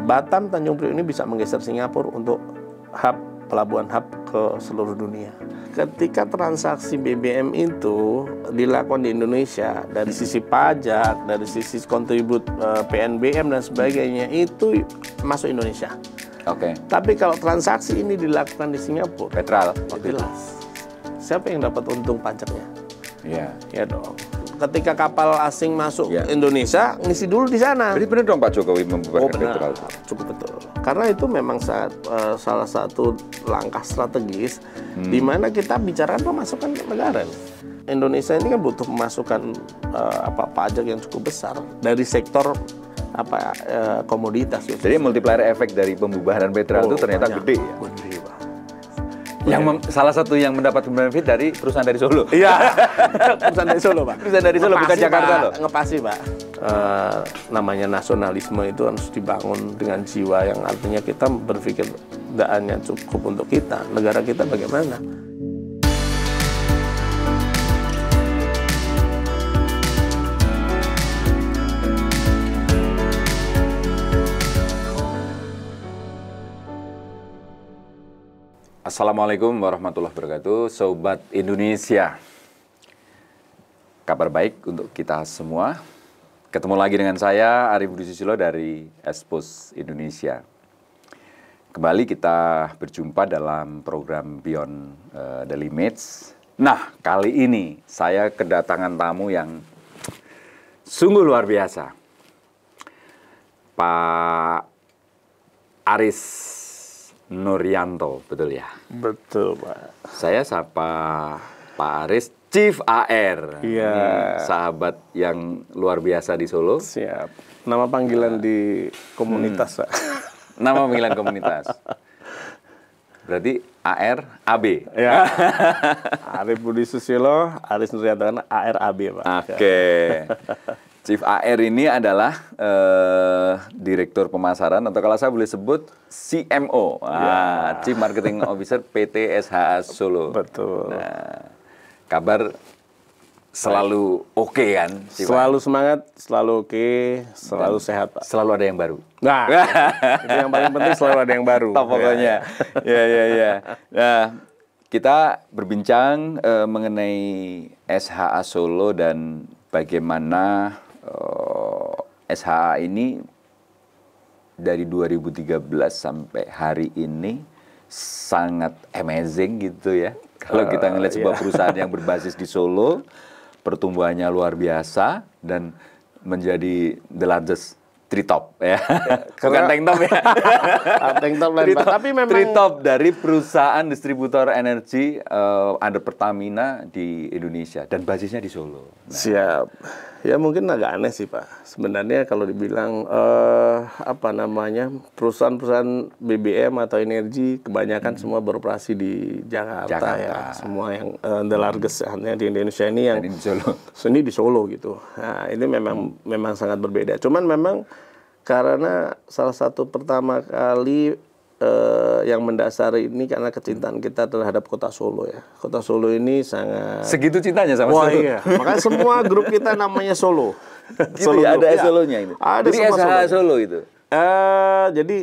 Batam, Tanjung Priok ini bisa menggeser Singapura untuk pelabuhan hub ke seluruh dunia. Ketika transaksi BBM itu dilakukan di Indonesia, dari sisi pajak, dari sisi kontribut PNBM dan sebagainya, itu masuk Indonesia. Oke. Tapi kalau transaksi ini dilakukan di Singapura, Netral. jelas. Siapa yang dapat untung pajaknya? Iya. Ya dong. Ketika kapal asing masuk Indonesia, ngisi dulu di sana. Jadi benar dong Pak Jokowi membubarkan netral. Cukup betul. Karena itu memang salah satu langkah strategis di mana kita bicara pemasukan negara. Indonesia ini kan butuh pemasukan pajak yang cukup besar dari sektor komoditas. Jadi multiplier efek dari pembubaran netral itu ternyata gede ya. Gede, Pak. Salah satu yang mendapat benefit dari perusahaan dari Solo. Iya, perusahaan dari Solo, Pak. Perusahaan dari Solo, bukan Jakarta loh. Ngepasi, Pak. Namanya nasionalisme itu harus dibangun dengan jiwa yang artinya kita berpikir tidak hanya cukup untuk kita, negara kita bagaimana. Assalamualaikum warahmatullahi wabarakatuh, Sobat Indonesia. Kabar baik untuk kita semua. Ketemu lagi dengan saya, Arif Budi Susilo dari Expose Indonesia. Kembali kita berjumpa dalam program Beyond the Limits. Nah, kali ini saya kedatangan tamu yang sungguh luar biasa. Pak Aris Nuryanto, betul ya? Betul, Pak. Saya sapa Pak Aris, Chief AR. Iya. Ini sahabat yang luar biasa di Solo. Siap. Nama panggilan di komunitas, Pak. Nama panggilan komunitas. Berarti AR AB. Ya. Arif Budi Susilo, Aris Nuryanto, AR AB, Pak. Oke. Chief AR ini adalah Direktur Pemasaran atau kalau saya boleh sebut CMO, Chief Marketing Officer PT SHA Solo. Betul. Nah, kabar selalu oke kan? Selalu semangat, selalu oke, selalu sehat, Pak. Selalu ada yang baru. Nah, itu yang paling penting, selalu ada yang baru. Top pokoknya. Ya. Nah, kita berbincang mengenai SHA Solo dan bagaimana SHA ini dari 2013 sampai hari ini sangat amazing gitu ya. Kalau kita ngelihat sebuah perusahaan yang berbasis di Solo, pertumbuhannya luar biasa dan menjadi the largest top ya. Bukan tank top ya. Tank top lain, Pak. Tapi memang top dari perusahaan distributor energi under Pertamina di Indonesia dan basisnya di Solo. Nah. Siap. Ya mungkin agak aneh sih, Pak. Sebenarnya kalau dibilang perusahaan-perusahaan BBM atau energi kebanyakan semua beroperasi di Jakarta. Ya. Semua yang the largest di Indonesia ini yang di Solo gitu. Nah, ini memang sangat berbeda. Cuman memang karena salah satu pertama kali yang mendasari ini karena kecintaan kita terhadap kota Solo ya. Kota Solo ini sangat segitu cintanya sama Solo. Iya. Makanya semua grup kita namanya Solo. Gitu Solo ya, ada Solonya itu. Ada jadi SHA Solo itu. Jadi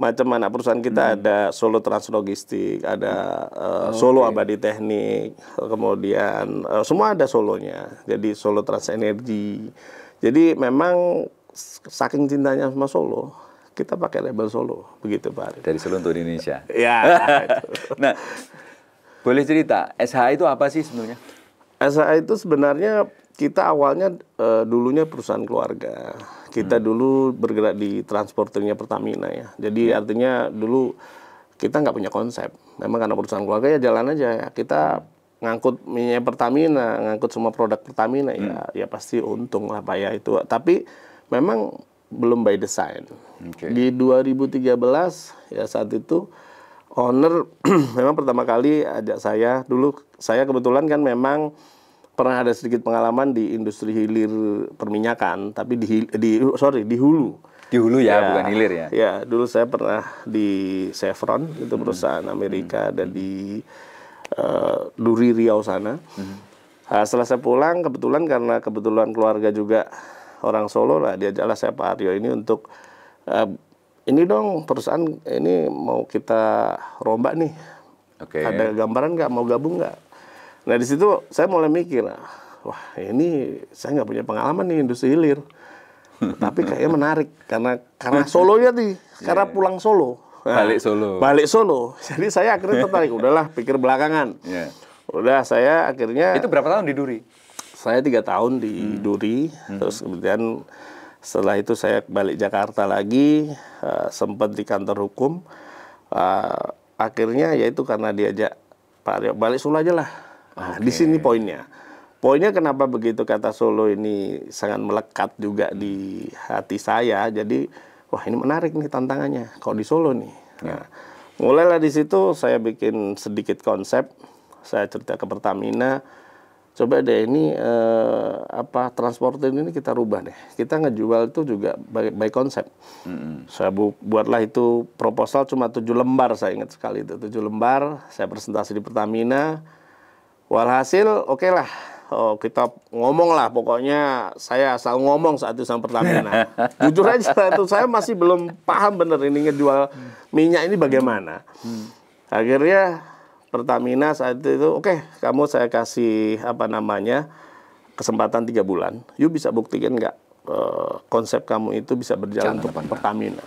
macam mana perusahaan kita ada Solo Translogistik, ada Solo Abadi Teknik, kemudian semua ada Solonya. Jadi Solo Trans Energi. Jadi memang saking cintanya sama Solo, kita pakai label Solo, begitu Pak. Dari Solo untuk Indonesia. Ya. Nah, boleh cerita SHA itu apa sih sebenarnya? SHA itu sebenarnya kita awalnya dulunya perusahaan keluarga. Kita dulu bergerak di transporternya Pertamina ya. Jadi artinya dulu kita nggak punya konsep. Memang karena perusahaan keluarga ya jalan aja ya. Kita ngangkut minyak Pertamina, ngangkut semua produk Pertamina ya pasti untung lah Pak ya itu. Tapi memang belum by design. Di 2013 ya saat itu owner memang pertama kali ajak saya. Dulu saya kebetulan kan memang pernah ada sedikit pengalaman di industri hilir perminyakan, tapi di hulu. Di hulu ya, bukan hilir ya. Ya, dulu saya pernah di Chevron, itu perusahaan Amerika, dan di Duri Riau sana. Setelah saya pulang, kebetulan keluarga juga orang Solo lah, diajaklah saya Pak Aryo ini untuk ini dong perusahaan ini mau kita rombak nih. Oke. Ada gambaran nggak, mau gabung nggak? Nah di situ saya mulai mikir, wah ini saya nggak punya pengalaman nih industri hilir. Tapi kayaknya menarik karena solonya nih, karena pulang Solo. Nah, Balik Solo. Balik Solo. Jadi saya akhirnya tertarik, udahlah pikir belakangan. Yeah. Udah saya akhirnya. Itu berapa tahun di Duri? Saya 3 tahun di Duri, terus kemudian setelah itu saya balik Jakarta lagi, sempat di kantor hukum. Akhirnya yaitu karena diajak Pak Aryo, balik Solo aja lah. Nah, di sini poinnya. Poinnya kenapa begitu kata Solo ini sangat melekat juga di hati saya. Jadi, wah ini menarik nih tantangannya. Kalau di Solo nih. Nah, mulailah di situ saya bikin sedikit konsep. Saya cerita ke Pertamina. Coba deh ini transporter ini kita rubah deh. Kita ngejual itu juga by konsep. Saya buatlah itu proposal cuma 7 lembar, saya ingat sekali itu 7 lembar. Saya presentasi di Pertamina. Walhasil oke lah. Oh, kita ngomong lah, pokoknya saya asal ngomong saat itu sama Pertamina. Jujur aja itu saya masih belum paham bener ini ngejual minyak ini bagaimana. Akhirnya Pertamina saat itu, oke, kamu saya kasih kesempatan 3 bulan. You bisa buktikan nggak konsep kamu itu bisa berjalan untuk Pertamina.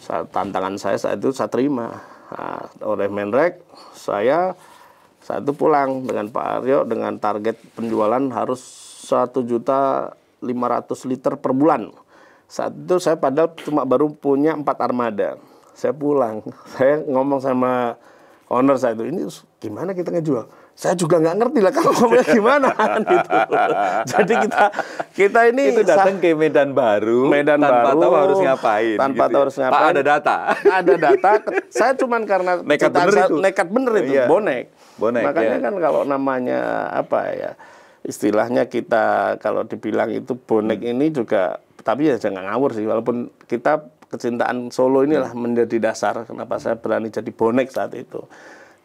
Tantangan saya saat itu saya terima. Nah, oleh Menrek, saya saat itu pulang dengan Pak Aryo dengan target penjualan harus 1.500.000 liter per bulan. Saat itu saya padahal cuma baru punya 4 armada. Saya pulang, saya ngomong sama owner saya itu, ini gimana kita ngejual? Saya juga nggak ngerti lah kalau ngomongnya gimana gitu. Jadi kita ini itu datang ke Medan Baru tanpa tahu harus ngapain. Tanpa tahu harus ngapain. Pak, ada data. Ada data. Saya cuman karena nekat bener itu, iya. bonek. iya. Makanya kan kalau namanya istilahnya kita kalau dibilang itu bonek ini juga, tapi ya jangan ngawur sih, walaupun kita kecintaan Solo inilah menjadi dasar kenapa saya berani jadi bonek saat itu.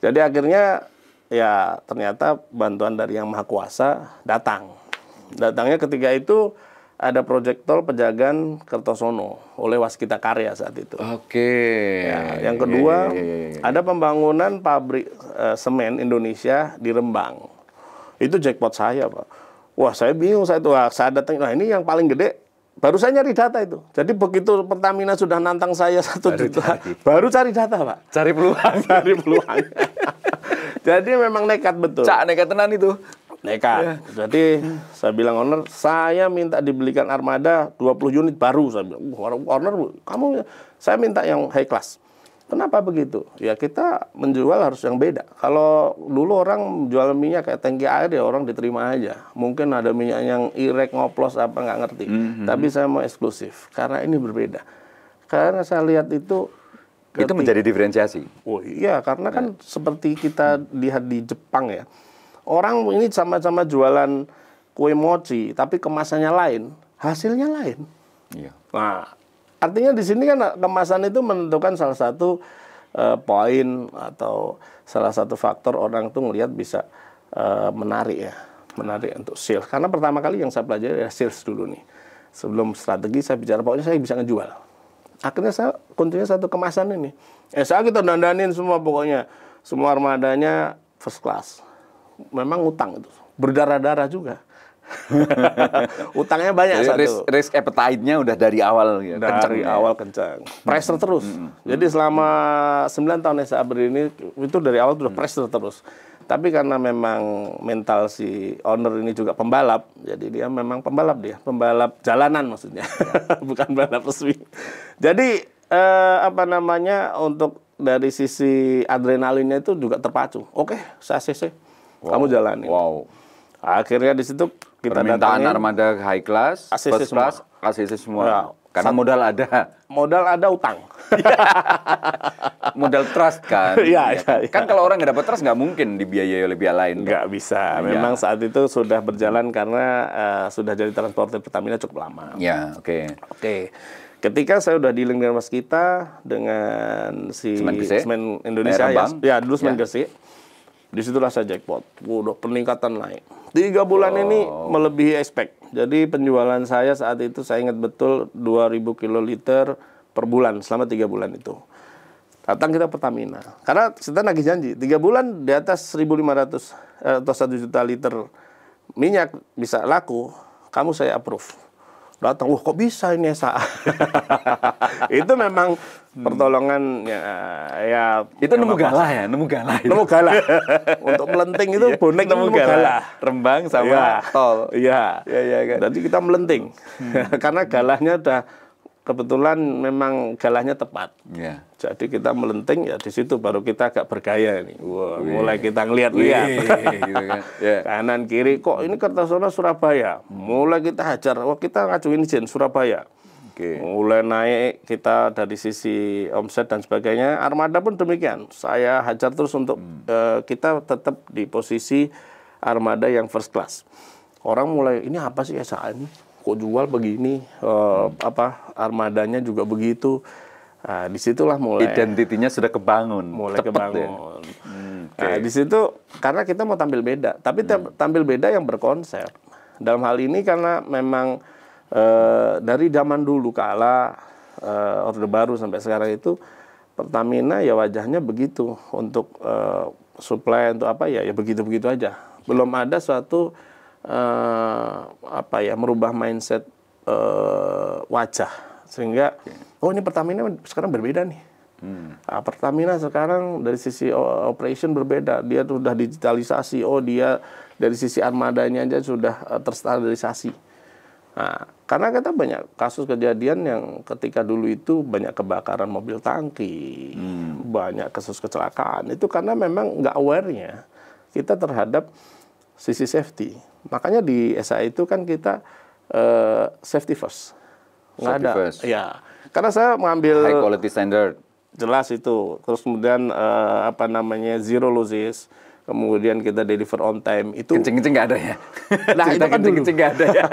Jadi akhirnya ya ternyata bantuan dari Yang Maha Kuasa datangnya ketika itu ada proyek tol Pejagan Kertosono oleh Waskita Karya saat itu. Oke. Ya, yang kedua ada pembangunan pabrik semen Indonesia di Rembang. Itu jackpot saya, Pak. Wah, saya bingung saya datang, nah ini yang paling gede. Baru saya nyari data itu. Jadi begitu Pertamina sudah nantang saya 1 juta, baru cari data, Pak. Cari peluang. Jadi memang nekat betul. Cak nekat tenan itu. Nekat. Jadi saya bilang owner, saya minta dibelikan armada 20 unit baru. Saya bilang, owner, saya minta yang high class. Kenapa begitu? Ya kita menjual harus yang beda. Kalau dulu orang jual minyak kayak tangki air ya orang diterima aja. Mungkin ada minyak yang irek, ngoplos apa nggak ngerti. Tapi saya mau eksklusif karena ini berbeda. Karena saya lihat itu menjadi diferensiasi. Oh iya, karena kan seperti kita lihat di Jepang ya. Orang ini sama-sama jualan kue mochi, tapi kemasannya lain, hasilnya lain. Iya. Nah, artinya di sini kan kemasan itu menentukan salah satu poin atau salah satu faktor orang tuh ngelihat bisa menarik untuk sales. Karena pertama kali yang saya pelajari adalah sales dulu nih. Sebelum strategi saya bicara pokoknya saya bisa ngejual. Akhirnya saya kuncinya satu kemasan ini. Saya kita dandanin semua pokoknya. Semua armadanya first class. Memang utang itu. Berdarah-darah juga. Utangnya banyak satu. Risk appetite-nya udah dari awal ya. Dari awal kencang. Pressure terus. Jadi selama 9 tahun saya berdiri itu dari awal sudah pressure terus. Tapi karena memang mental si owner ini juga pembalap, jadi dia memang pembalap jalanan maksudnya, bukan balap resmi. Jadi untuk dari sisi adrenalinnya itu juga terpacu. Oke, saya ACC, kamu jalani. Wow. Akhirnya di situ kita permintaan armada high class, ACC first class, ACC semua. Ya. Karena modal ada. Modal ada, utang. Modal trust kan. Iya. Kan kalau orang nggak dapat trust nggak mungkin dibiayai oleh pihak lain. Nggak bisa. Memang saat itu sudah berjalan karena sudah jadi transporter Pertamina cukup lama. Ya, oke. Ketika saya udah dealing dengan Waskita, dengan si Semen Indonesia ya dulu Semen Gresik. Disitulah saya jackpot. Udah peningkatan naik. 3 bulan ini melebihi expect. Jadi penjualan saya saat itu saya ingat betul 2.000 kiloliter per bulan selama 3 bulan itu. Datang kita Pertamina. Karena kita nagih janji 3 bulan di atas 1.500 atau 1 juta liter minyak bisa laku, kamu saya approve. Datang, wah kok bisa ini SHA? Itu memang pertolongan ya itu nemu galah ya, nemu galah. Nemu galah. Untuk melenting itu bonek nemu galah. Rembang sama tol. Iya. Iya kan. Jadi kita melenting. Karena galahnya udah kebetulan memang galahnya tepat. Iya. Jadi kita melenting ya di situ baru kita agak bergaya nih. Wah, mulai kita ngeliat-liat. Gitu kan. Kanan kiri kok ini Kertosono Surabaya. Mulai kita hajar. Wah, kita ngajuin izin Surabaya. Mulai naik kita dari sisi omset dan sebagainya. Armada pun demikian. Saya hajar terus untuk kita tetap di posisi armada yang first class. Orang mulai ini apa sih SHA ini? Kok jual begini? Armadanya juga begitu. Nah, disitulah mulai identitinya sudah kebangun. Mulai kebangun. Nah, di situ karena kita mau tampil beda, tapi tampil beda yang berkonsep. Dalam hal ini karena memang dari zaman dulu kala Orde Baru sampai sekarang itu Pertamina ya wajahnya begitu untuk supply untuk apa ya begitu-begitu aja. Belum ada suatu merubah mindset wajah sehingga oh ini Pertamina sekarang berbeda nih. Nah, Pertamina sekarang dari sisi operation berbeda, dia sudah digitalisasi. Oh dia dari sisi armadanya aja sudah terstandarisasi. Nah, karena kita banyak kasus kejadian yang ketika dulu itu banyak kebakaran mobil tangki, banyak kasus kecelakaan. Itu karena memang nggak aware-nya kita terhadap sisi safety. Makanya di SA itu kan kita safety first. Nggak ada. First. Ya, karena saya mengambil high quality standard. Jelas itu. Terus kemudian zero losses. Kemudian kita deliver on time itu. Kencing-kencing nggak ada ya? Nah itu kan dulu. Kencing nggak ada ya?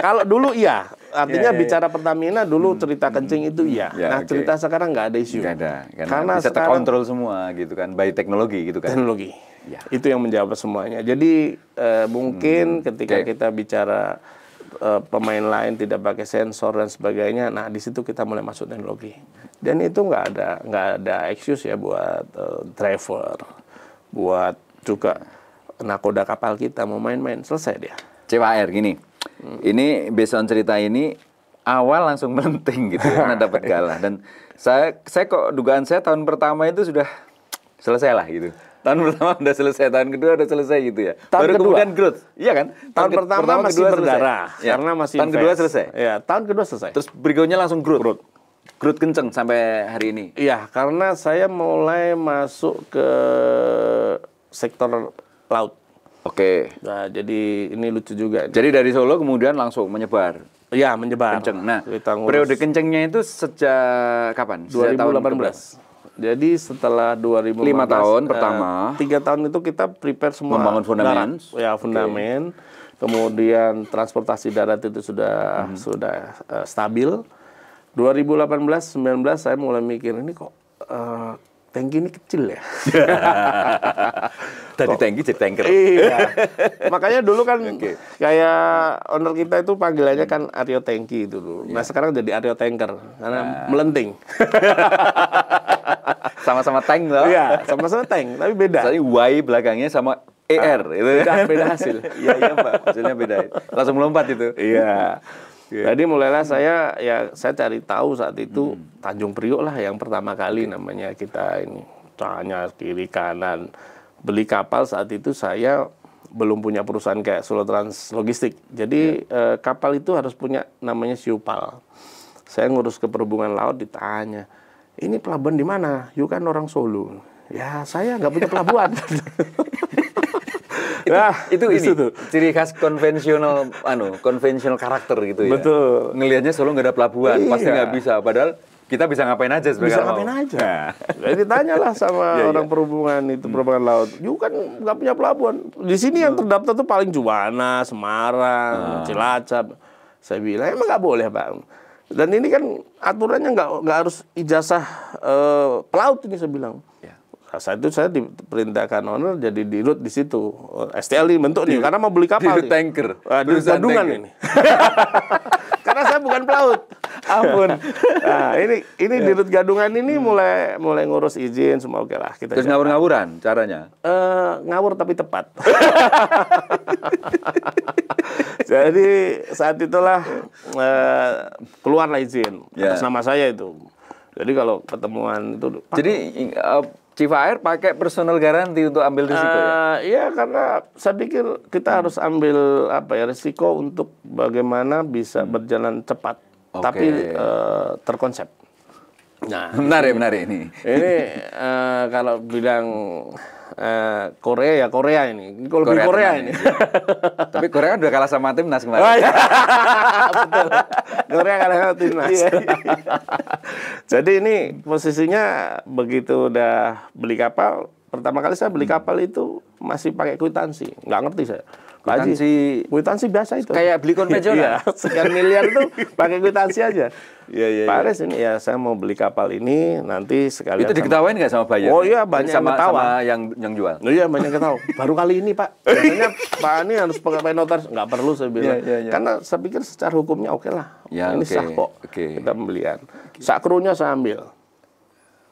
Kalau dulu iya. Artinya bicara Pertamina dulu cerita kencing itu iya. Nah cerita sekarang nggak ada isu. Nggak ada. Karena bisa terkontrol semua gitu kan. By teknologi gitu kan. Teknologi. Ya. Itu yang menjawab semuanya. Jadi mungkin ketika kita bicara pemain lain tidak pakai sensor dan sebagainya, nah di situ kita mulai masuk teknologi. Dan itu nggak ada excuse ya buat driver, buat juga nakoda kapal kita mau main-main, selesai dia. CWR gini, ini based on cerita ini awal langsung melenting gitu karena dapat galah dan saya kok dugaan saya tahun pertama itu sudah selesai lah gitu. Tahun pertama udah selesai, tahun kedua udah selesai gitu ya. Baru kemudian growth, iya kan? Tahun pertama masih berdarah, karena masih tahun kedua selesai. Ya, tahun kedua selesai. Terus berikutnya langsung growth kenceng sampai hari ini. Iya, karena saya mulai masuk ke sektor laut. Oke. Nah, jadi ini lucu juga. Jadi dari Solo kemudian langsung menyebar. Iya, menyebar. Kenceng. Nah, periode kencengnya itu sejak kapan? 2018. Jadi setelah 2015, 5 tahun pertama, 3 tahun itu kita prepare semua membangun fundament. Fundament. Kemudian transportasi darat itu sudah stabil. 2018-19 saya mulai mikir ini kok tanki ini kecil ya. Tadi tanki jadi tanker. Iya. Makanya dulu kan kayak owner kita itu panggilannya kan Aryo Tanki itu dulu. Nah sekarang jadi Aryo Tanker karena melenting. Sama-sama tank loh. Iya, sama-sama tank, tapi beda. Tadi Y belakangnya sama ER itu. Beda hasil. Iya Pak, hasilnya beda. Langsung melompat itu. Iya. Jadi mulailah saya cari tahu saat itu Tanjung Priok lah yang pertama kali namanya kita ini tanya kiri kanan beli kapal. Saat itu saya belum punya perusahaan kayak Solo Trans Logistik. Jadi kapal itu harus punya namanya Siupal. Saya ngurus ke perhubungan laut ditanya, ini pelabuhan di mana? You kan orang Solo. Ya saya nggak punya pelabuhan. itu ciri khas konvensional karakter gitu ya. Betul. Ngelihatnya Solo nggak ada pelabuhan, pasti nggak bisa. Padahal kita bisa ngapain aja sebenarnya. Bisa ngapain aja. Jadi ditanyalah sama orang perhubungan itu perhubungan laut. You kan nggak punya pelabuhan. Di sini yang terdaftar tuh paling Juwana, Semarang, Cilacap. Saya bilang emang nggak boleh Pak. Dan ini kan aturannya nggak harus ijazah pelaut ini saya bilang. Saat itu saya diperintahkan owner jadi dirut di situ. STL bentuk nih karena mau beli kapal. Dirut tanker. Dirut gadungan ini. Karena saya bukan pelaut. Ampun. Nah, ini Dirut Gadungan ini mulai ngurus izin semua oke lah kita. Terus ngawur-ngawuran caranya? Ngawur tapi tepat. Jadi saat itulah keluarlah izin atas nama saya itu. Jadi kalau ketemuan itu. Jadi Civa Air pakai personal garanti untuk ambil risiko ya? Iya, karena saya pikir kita harus ambil risiko untuk bagaimana bisa berjalan cepat, tapi terkonsep. Nah, menarik ini. Ini kalau bilang Korea ini, kalau lebih Korea ini. Ya. Tapi Korea udah kalah sama timnas kemarin. Oh, iya. Betul. Korea kalah sama timnas. Jadi ini posisinya begitu udah beli kapal, pertama kali saya beli kapal itu masih pakai kwitansi, nggak ngerti saya. Kwitansi biasa itu. Kayak beli konvensional. Iya, sekian miliar itu pakai kwitansi aja. Iya. Pak Aris ini ya saya mau beli kapal ini nanti sekalian. Itu diketawain nggak sama buyer? Oh iya, banyak yang ketawa. Sama yang jual. Oh iya, banyak yang ketawa. Baru kali ini Pak. Biasanya Pak ini harus pakai notaris, nggak perlu saya bilang. Iya. Karena saya pikir secara hukumnya oke lah. Ya, ini sah kok. Kita pembelian. Sakrunya saya ambil.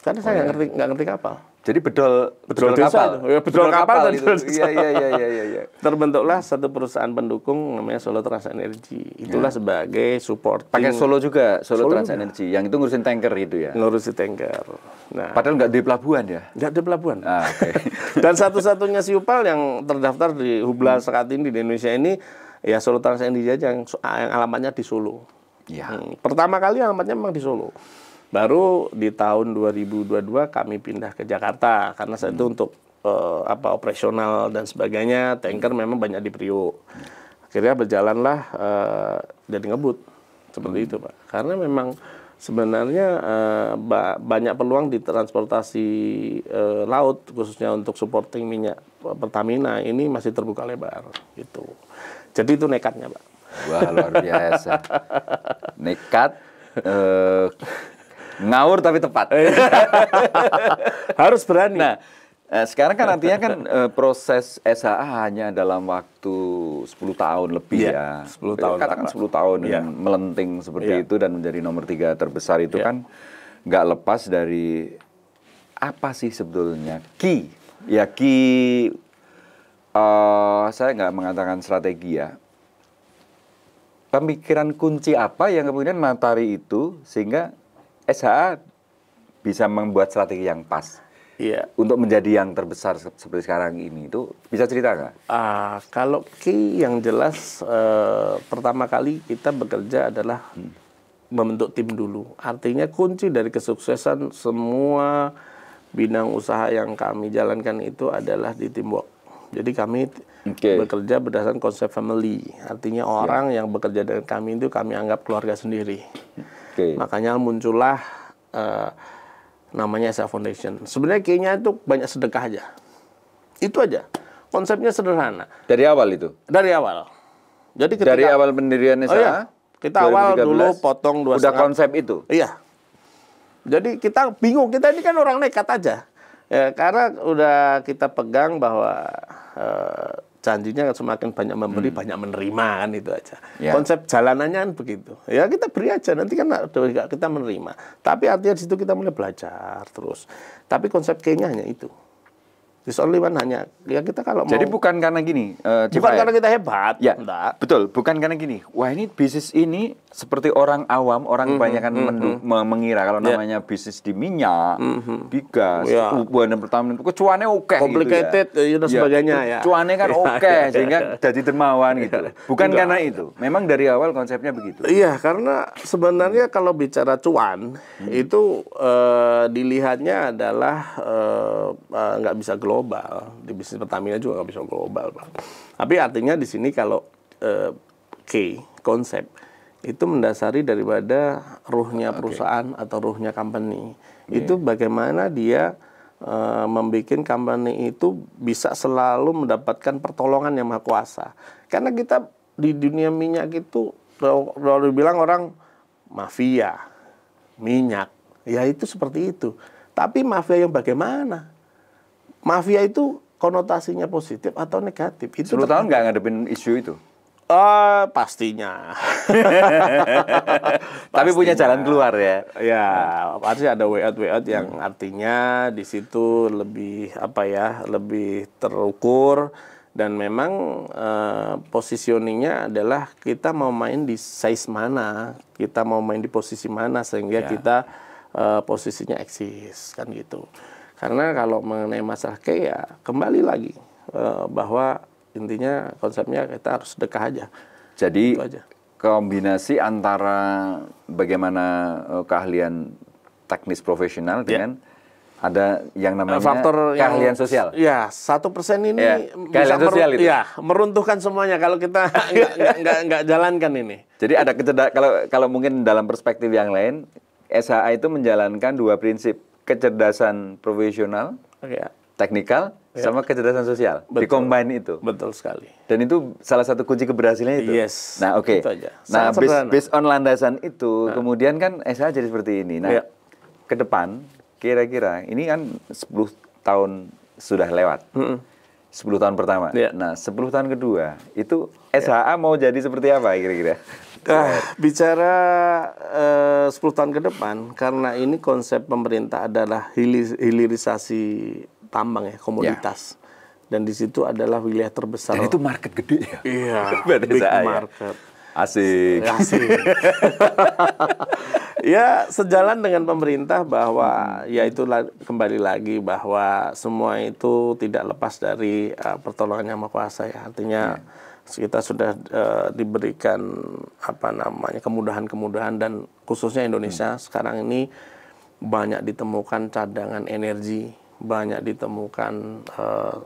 Karena saya nggak ngerti kapal. Jadi bedol kapal. Ya, bedol kapal dan Iya. Terbentuklah satu perusahaan pendukung namanya Solo Trans Energy. Itulah sebagai support. Pakai Solo juga, Solo Trans Energy. Yang itu ngurusin tanker itu ya. Ngurusin tanker. Nah, padahal nggak di pelabuhan ya. Nggak di pelabuhan. Okay. Dan satu-satunya siupal yang terdaftar di Hubla saat ini di Indonesia ini ya Solo Trans Energy aja yang alamatnya di Solo. Ya. Pertama kali alamatnya memang di Solo. Baru di tahun 2022 kami pindah ke Jakarta karena saat itu untuk operasional dan sebagainya tanker memang banyak di Priok. Akhirnya berjalanlah jadi ngebut seperti itu Pak. Karena memang sebenarnya banyak peluang di transportasi laut khususnya untuk supporting minyak Pertamina ini masih terbuka lebar gitu. Jadi itu nekatnya Pak. Wah luar biasa. Nekat. Ngawur tapi tepat. Harus berani. Nah, sekarang kan artinya kan proses SHA hanya dalam waktu 10 tahun lebih ya. 10 tahun. Katakan 10 tahun melenting seperti itu dan menjadi nomor 3 terbesar itu kan nggak lepas dari apa sih sebetulnya key. Ya key, saya nggak mengatakan strategi ya. Pemikiran kunci apa yang kemudian matahari itu sehingga SHA bisa membuat strategi yang pas untuk menjadi yang terbesar seperti sekarang ini. Itu bisa cerita nggak? Kalau key yang jelas pertama kali kita bekerja adalah membentuk tim dulu. Artinya kunci dari kesuksesan semua bidang usaha yang kami jalankan itu adalah di teamwork. Jadi kami bekerja berdasarkan konsep family. Artinya orang yang bekerja dengan kami itu kami anggap keluarga sendiri. Makanya muncullah namanya SHA Foundation. Sebenarnya kayaknya itu banyak sedekah aja. Itu aja. Konsepnya sederhana. Dari awal itu? Dari awal. Jadi dari awal pendirian SHA? Kita 2013, awal dulu potong 2,5. Udah konsep itu? Iya. Jadi kita bingung. Kita ini kan orang nekat aja. Ya, karena udah kita pegang bahwa janjinya semakin banyak memberi, banyak menerima kan itu aja. Konsep jalanannya kan begitu. Ya kita beri aja, nanti kan kita menerima. Tapi artinya di situ kita mulai belajar terus. Tapi konsep kayaknya hanya itu. This only one hanya ya kita kalau jadi mau. Bukan karena gini, bukan karena kita hebat. Ya, enggak. Betul. Bukan karena gini. Wah ini bisnis ini seperti orang awam, orang kebanyakan mengira kalau namanya bisnis di minyak, di gas, hubungan pertama itu cuannya oke. Complicated gitu ya. Dan sebagainya ya. Cuannya kan oke sehingga jadi dermawan gitu. Bukan karena itu. Memang dari awal konsepnya begitu. Iya, karena sebenarnya kalau bicara cuan itu dilihatnya adalah nggak bisa global. Di bisnis Pertamina juga nggak bisa global, Pak. Tapi artinya di sini kalau konsep itu mendasari daripada ruhnya perusahaan atau ruhnya company. Itu bagaimana dia membuat company itu bisa selalu mendapatkan pertolongan yang maha kuasa. Karena kita di dunia minyak itu kalau dibilang orang mafia minyak, ya itu seperti itu. Tapi mafia yang bagaimana? Mafia itu konotasinya positif atau negatif? Itu 10 tahun nggak ngadepin isu itu? Pastinya. Tapi punya jalan keluar ya. Ya, pasti ada way out yang artinya di situ lebih lebih terukur dan memang positioningnya adalah kita mau main di size mana, kita mau main di posisi mana sehingga kita posisinya eksis kan gitu. Karena kalau mengenai masalah ya kembali lagi bahwa intinya konsepnya kita harus sedekah aja. Jadi itu aja. Kombinasi antara bagaimana keahlian teknis profesional dengan ada yang namanya faktor keahlian sosial. Ya, 1% ini bisa sosial itu. Meruntuhkan semuanya kalau kita nggak jalankan ini. Jadi ada kalau mungkin dalam perspektif yang lain, SHA itu menjalankan dua prinsip, kecerdasan profesional, teknikal, sama kecerdasan sosial. Dikombin itu. Betul sekali. Dan itu salah satu kunci keberhasilannya itu. Yes. Nah, oke. Nah, based on landasan itu, kemudian kan SHA jadi seperti ini. Nah, ke depan kira-kira ini kan 10 tahun sudah lewat. 10 tahun pertama. Nah, 10 tahun kedua itu SHA mau jadi seperti apa kira-kira? Bicara 10 tahun ke depan, karena ini konsep pemerintah adalah hilirisasi tambang komoditas. Dan di situ adalah wilayah terbesar. Dan itu market gede ya? Iya, big market. Asik. Ya, sejalan dengan pemerintah bahwa ya itulah kembali lagi bahwa semua itu tidak lepas dari pertolongan Yang Maha Kuasa ya. Artinya kita sudah diberikan kemudahan-kemudahan dan khususnya Indonesia sekarang ini banyak ditemukan cadangan energi, banyak ditemukan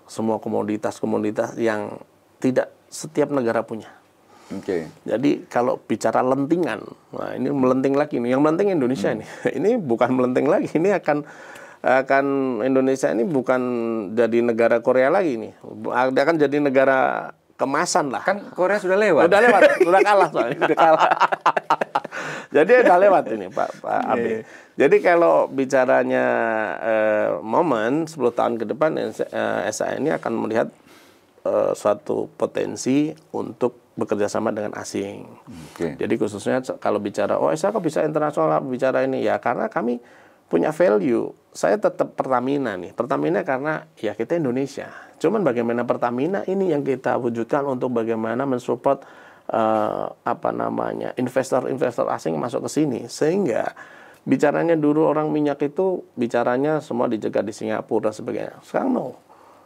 semua komoditas-komoditas yang tidak setiap negara punya. Jadi kalau bicara lentingan, nah ini melenting lagi nih. Yang melenting Indonesia ini. Ini bukan melenting lagi. Ini akan Indonesia ini bukan jadi negara Korea lagi nih. Akan jadi negara kemasan lah. Kan Korea sudah lewat. Sudah kalah soalnya. Sudah kalah. Jadi udah lewat ini Pak Abe. Jadi kalau bicaranya momen 10 tahun ke depan SHA ini akan melihat suatu potensi untuk bekerja sama dengan asing. Jadi khususnya kalau bicara SHA kok bisa internasional bicara ini ya karena kami punya value. Saya tetap Pertamina nih. Pertamina karena ya kita Indonesia. Cuman bagaimana Pertamina ini yang kita wujudkan untuk bagaimana mensupport investor-investor asing masuk ke sini sehingga bicaranya dulu orang minyak itu bicaranya semua dijaga di Singapura dan sebagainya. Sekarang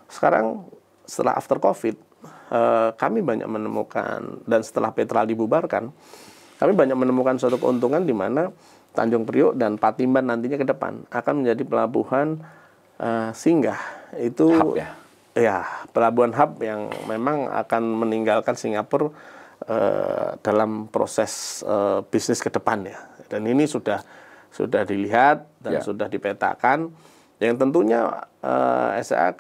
Sekarang setelah after COVID kami banyak menemukan dan setelah Petral dibubarkan kami banyak menemukan suatu keuntungan di mana Tanjung Priok dan Patimban nantinya ke depan akan menjadi pelabuhan singgah itu hub pelabuhan hub yang memang akan meninggalkan Singapura dalam proses bisnis ke depan ya. Dan ini sudah dilihat dan sudah dipetakan yang tentunya SHA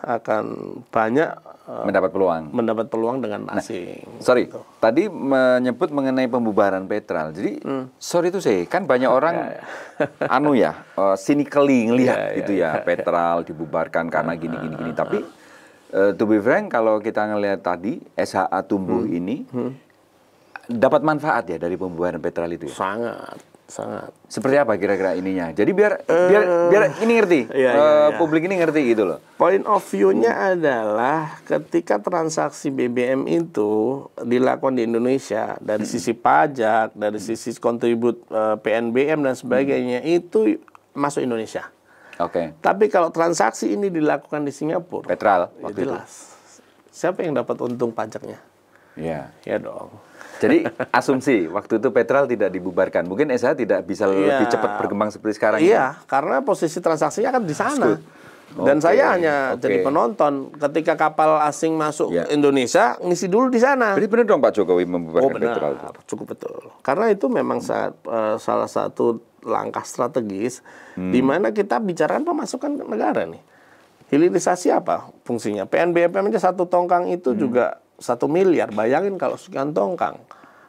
akan banyak mendapat peluang dengan asing. Gitu. Tadi menyebut mengenai pembubaran Petral. Jadi sorry itu kan banyak orang cynically ngelihat Petral dibubarkan karena gini. Tapi to be frank kalau kita ngelihat tadi SHA tumbuh ini dapat manfaat ya dari pembubaran Petral itu ya. Sangat. Seperti apa kira-kira ininya? Jadi biar ini ngerti, publik ini ngerti gitu loh. Point of view-nya adalah ketika transaksi BBM itu dilakukan di Indonesia dari sisi pajak, dari sisi kontribut PNBM dan sebagainya itu masuk Indonesia. Tapi kalau transaksi ini dilakukan di Singapura, Petral, jelas. Siapa yang dapat untung pajaknya? Ya dong. Jadi asumsi waktu itu Petral tidak dibubarkan. Mungkin SHA tidak bisa lebih cepat berkembang seperti sekarang. Iya, karena posisi transaksinya kan di sana. Dan saya hanya jadi penonton. Ketika kapal asing masuk Indonesia, ngisi dulu di sana. Jadi benar dong Pak Jokowi membubarkan Petral itu? Cukup betul. Karena itu memang salah satu langkah strategis di mana kita bicarakan pemasukan negara nih. Hilirisasi apa fungsinya? PNBM aja 1 tongkang itu juga 1 miliar, bayangin kalau sekian tongkang.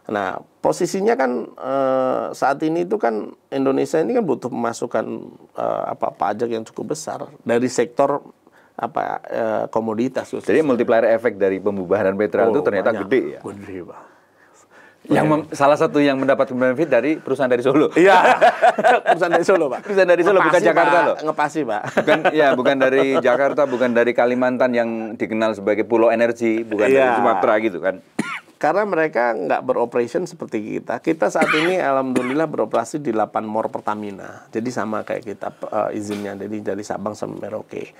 Nah, posisinya kan saat ini itu kan Indonesia ini kan butuh pemasukan pajak yang cukup besar dari sektor komoditas. Jadi multiplier efek dari pembubaran Petra itu ternyata banyak. gede ya. Gede, Pak. Salah satu yang mendapat benefit dari perusahaan dari Solo. Iya, perusahaan dari Solo, Pak. Perusahaan dari Solo, bukan Jakarta, Pak. loh. Ngepasi, Pak. Bukan dari Jakarta, bukan dari Kalimantan yang dikenal sebagai pulau energi, bukan dari Sumatera gitu kan. Karena mereka nggak beroperation seperti kita. Kita saat ini alhamdulillah beroperasi di 8 mor Pertamina. Jadi sama kayak kita izinnya, jadi dari Sabang sampai Merauke.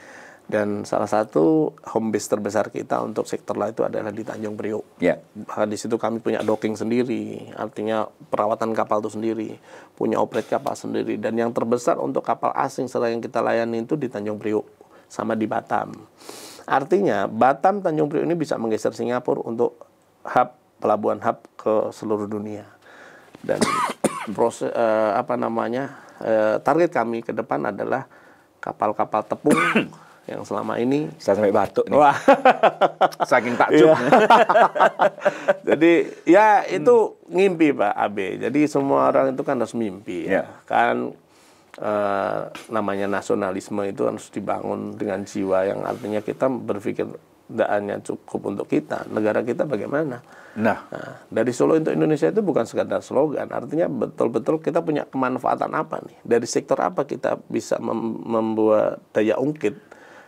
Dan salah satu home base terbesar kita untuk sektor lain itu adalah di Tanjung Priok. Ya. Bahkan di situ kami punya docking sendiri, artinya perawatan kapal itu sendiri, punya operate kapal sendiri. Dan yang terbesar untuk kapal asing yang kita layani itu di Tanjung Priok sama di Batam. Artinya Batam Tanjung Priok ini bisa menggeser Singapura untuk pelabuhan hub ke seluruh dunia. Dan proses target kami ke depan adalah kapal-kapal tepung yang selama ini saya sampai batuk nih. Wah. Saking takjub. Jadi ya itu ngimpi Pak Abe. Jadi semua orang itu kan harus mimpi ya. Kan namanya nasionalisme itu harus dibangun dengan jiwa yang artinya kita berpikir tidak hanya cukup untuk kita, negara kita bagaimana. Nah, dari Solo untuk Indonesia itu bukan sekadar slogan, artinya betul-betul kita punya kemanfaatan apa nih, dari sektor apa kita bisa membuat daya ungkit,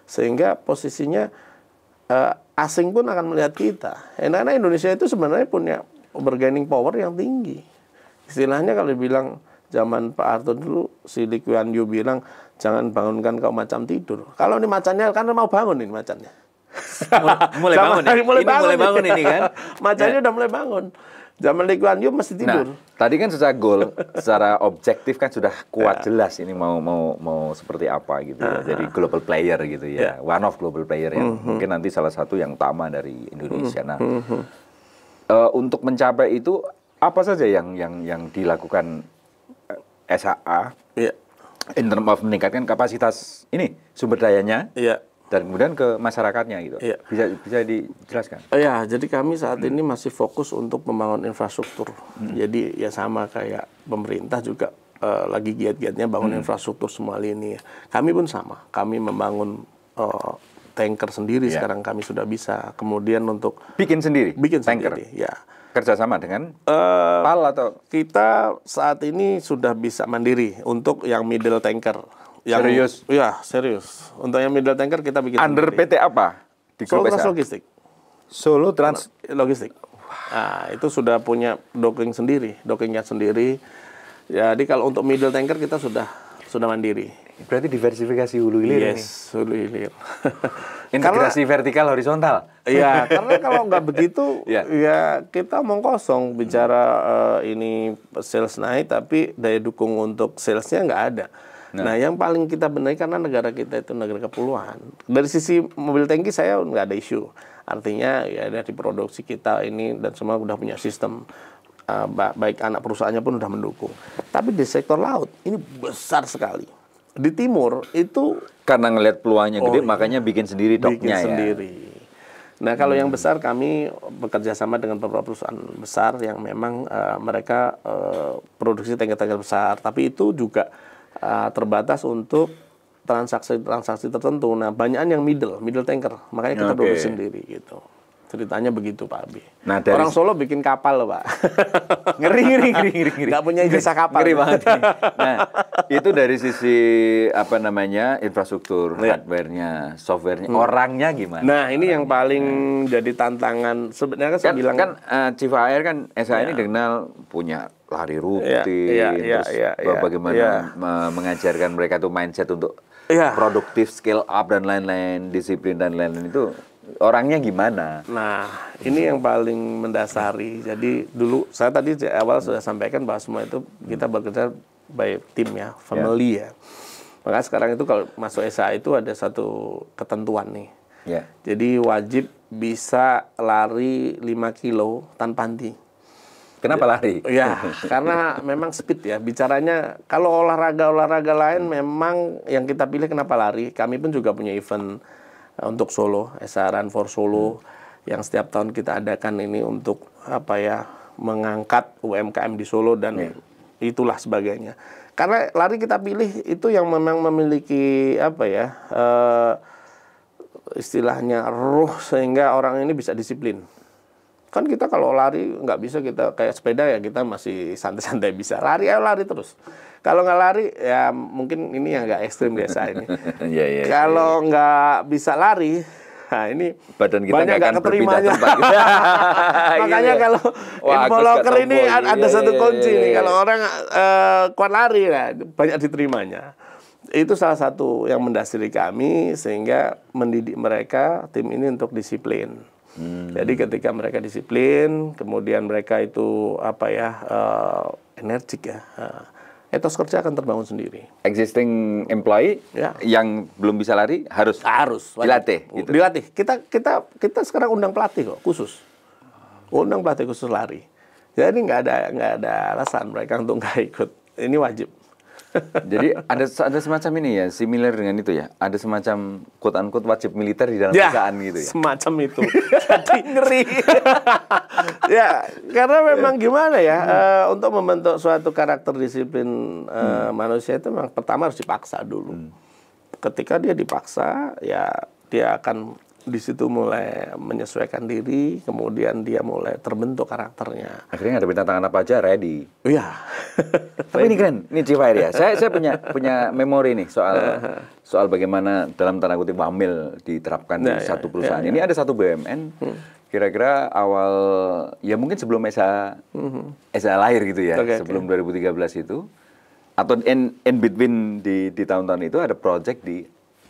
sehingga posisinya asing pun akan melihat kita. Karena Indonesia itu sebenarnya punya bargaining power yang tinggi. Istilahnya kalau dibilang zaman Pak Harto dulu, si Lee Kuan Yew bilang, jangan bangunkan kau macan tidur. Kalau ini macannya, karena mau bangun ini macannya. mulai bangun ini kan. Macannya udah mulai bangun. Zaman Lee Kuan Yew masih tidur. Nah, tadi kan secara objektif kan sudah kuat jelas ini mau seperti apa gitu ya. Jadi global player gitu ya. One of global player yang mungkin nanti salah satu yang utama dari Indonesia. Nah, untuk mencapai itu apa saja yang dilakukan SHA in terms of meningkatkan kapasitas ini sumber dayanya? Dan kemudian ke masyarakatnya gitu. Bisa dijelaskan? Jadi kami saat ini masih fokus untuk membangun infrastruktur. Jadi ya sama kayak pemerintah juga lagi giat-giatnya bangun infrastruktur semua lini. Kami pun sama. Kami membangun tanker sendiri sekarang kami sudah bisa. Kemudian untuk bikin sendiri tanker. Sendiri, ya. Kerjasama dengan PAL atau? Kita saat ini sudah bisa mandiri untuk yang middle tanker. Serius? Iya, serius. Untuk yang middle tanker kita bikin under sendiri. PT apa? Di Solo Trans Logistik. Solo Trans Logistik. Nah, itu sudah punya dockingnya sendiri. Jadi kalau untuk middle tanker kita sudah mandiri. Berarti diversifikasi hulu hilir. Yes, hulu hilir. Integrasi vertikal horizontal. Iya, karena kalau nggak begitu, ya kita omong kosong bicara ini sales naik, tapi daya dukung untuk salesnya nggak ada. Nah, yang paling kita benahi karena negara kita itu negara kepulauan. Dari sisi mobil tangki saya nggak ada isu. Artinya ya dari produksi kita ini dan semua udah punya sistem. Baik anak perusahaannya pun udah mendukung. Tapi di sektor laut ini besar sekali. Di timur itu karena ngelihat peluangnya gede, makanya bikin sendiri doknya sendiri. Nah, kalau yang besar kami bekerja sama dengan beberapa perusahaan besar yang memang mereka produksi tanker-tanker besar. Tapi itu juga terbatas untuk transaksi tertentu. Nah, banyakan yang middle tanker. Makanya kita produksi sendiri gitu. Ceritanya begitu Pak Abi. Nah, orang Solo bikin kapal loh Pak. ngeri. Nggak punya ijazah kapal. Ngeri banget ini. Nah, itu dari sisi infrastruktur, hardware-nya, software-nya, orangnya gimana? Nah, ini yang paling jadi tantangan. Sebenarnya kan saya bilang Chief HR kan SHA ini dikenal punya lari rutin, bagaimana mengajarkan mereka tuh mindset untuk produktif, scale up dan lain-lain, disiplin dan lain-lain itu. Orangnya gimana? Nah, ini yang paling mendasari. Jadi dulu saya tadi di awal sudah sampaikan bahwa semua itu kita bekerja by tim ya, family ya. Maka sekarang itu kalau masuk SA itu ada satu ketentuan nih. Jadi wajib bisa lari 5 kilo tanpa henti. Kenapa lari? Ya, karena memang speed ya. Bicaranya kalau olahraga lain memang yang kita pilih kenapa lari. Kami pun juga punya event untuk Solo, SA Run for Solo yang setiap tahun kita adakan ini untuk mengangkat UMKM di Solo dan itulah sebagainya. Karena lari kita pilih itu yang memang memiliki istilahnya ruh sehingga orang ini bisa disiplin. Kan kita kalau lari nggak bisa, kita kayak sepeda ya kita masih santai-santai bisa. Lari ayo lari terus. Kalau nggak lari ya mungkin ini yang nggak ekstrim biasa ini. Kalau nggak bisa lari, nah ini badan kita banyak nggak keterimanya. Makanya kalau info locker ini ada satu kunci nih. Kalau orang kuat lari ya banyak diterimanya. Itu salah satu yang mendasari kami sehingga mendidik mereka tim ini untuk disiplin. Jadi ketika mereka disiplin, kemudian mereka itu energik ya, etos kerja akan terbangun sendiri. Existing employee yang belum bisa lari harus dilatih. Gitu. Dilatih. Kita sekarang undang pelatih kok khusus, undang pelatih khusus lari. Jadi nggak ada alasan mereka untuk nggak ikut. Ini wajib. Jadi ada semacam ini ya, similar dengan itu ya. Ada semacam quote-unquote wajib militer di dalam perusahaan gitu ya. Semacam itu. Jadi ngeri. Ya, karena memang gimana ya, untuk membentuk suatu karakter disiplin manusia itu memang pertama harus dipaksa dulu. Ketika dia dipaksa, ya dia akan di situ mulai menyesuaikan diri, kemudian dia mulai terbentuk karakternya. Akhirnya ngadepin tantangan apa aja ready. Iya. Tapi ini keren, ini Cifair ya. Saya punya memori nih soal bagaimana dalam tanda kutip wamil diterapkan di satu perusahaan. Ini ada satu BUMN. Kira-kira awal ya mungkin sebelum SA lahir gitu ya, sebelum 2013 itu atau in between di tahun-tahun itu ada project di